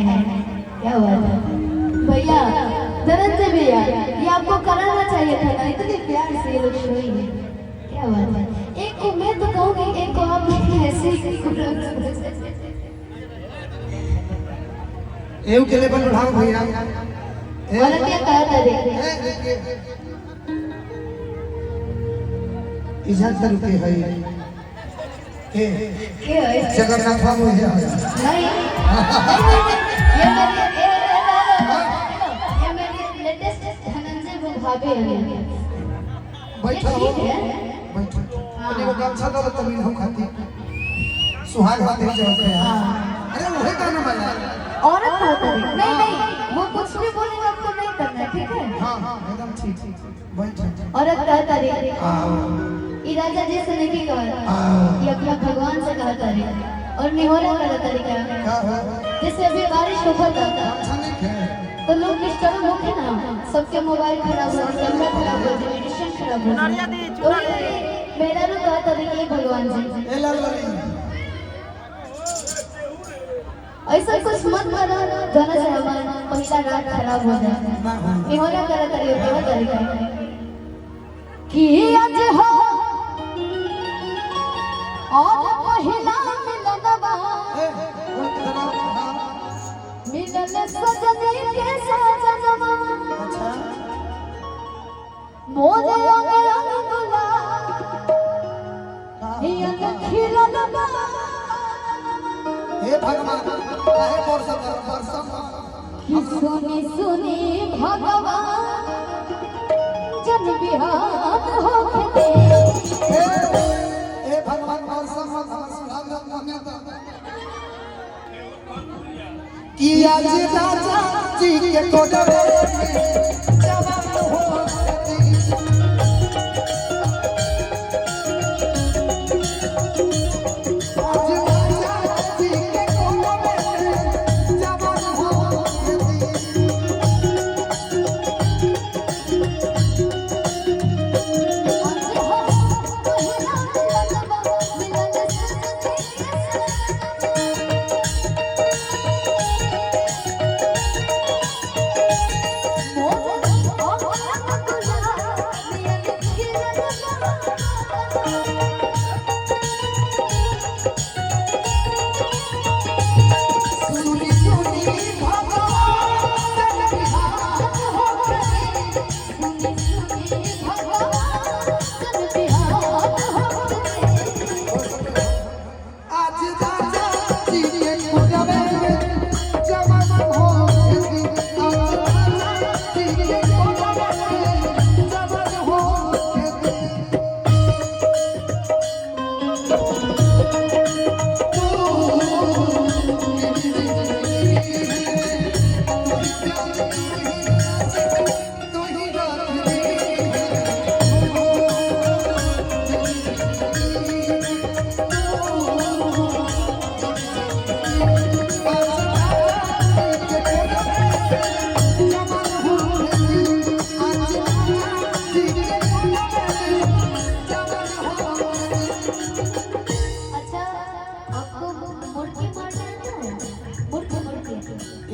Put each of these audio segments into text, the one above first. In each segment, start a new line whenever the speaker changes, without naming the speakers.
है क्या बात है भैया, धनंजय भैया, ये आपको कराना चाहिए था ना, इतने प्यार से ये लोग शोई है, क्या बात है। एक को मैं तो कहूँगी, एक को आप लोग ऐसे
एव के लेवल बढ़ाओ भैया।
वाला क्या कहा था देखिए,
इज्जत रुके है के
है
जगन्नाथ बाबू है
नहीं, ये मेरी लेटेस्ट धनंजय भाभी है।
बैठो
ठीक है,
बैठो अपने को गमछा दो तभी हम खाती सुहाग बात है जो है। अरे वही गाना वाला
औरत का होता है नहीं नहीं, वो कुछ भी बोलेगा आपको नहीं करना, ठीक है।
हां हां एकदम ठीक बैठो।
औरत का तरीका ये राजा जी से नहीं कहा, ये अपना भगवान से कहा तरीका, और निहोरा का तरीका जैसे अभी बारिश होता था तो लोग डिस्टर्ब होंगे ना, सबके मोबाइल खराब हो, कैमरा खराब हो, एडिशन खराब हो, तो मेरा ना कहा तरीका भगवान जी
ए लाल वाली
ऐसा कुछ मत करो गाना से हमारा पहला रात खराब हो जाए। निहोरा का तरीका कि आज हो और पहिला मिलनवा, मिलन सजनी के सजनवा, मोरे अंग अंग गुलाब हियन खिलनवा।
हे भगवान काहे बरसम
कि सुनी सुनी भगवान जन बिहान होखे
हे भगवान बरसम कि आज राजा जी के कोडरे जवान हो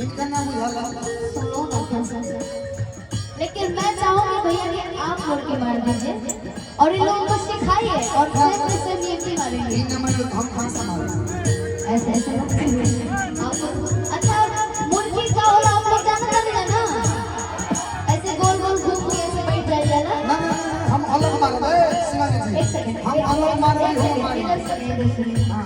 इनका नाम उजाला।
लेकिन मैं चाहूंगी भैया कि आप मुर्गी मार दीजिए और इन लोगों को सिखाइए और फिर से नियति मारेंगे।
इन नंबर को हम कहां से मारेंगे?
ऐसे ऐसे मत करिए आप। अच्छा मुर्गी का और आप लोग जानते हैं ना, ऐसे गोल गोल घूम के ऐसे बैठ जाइए ना।
ना हम अलग मारेंगे शिवानी जी, हम अलग मारेंगे।
हां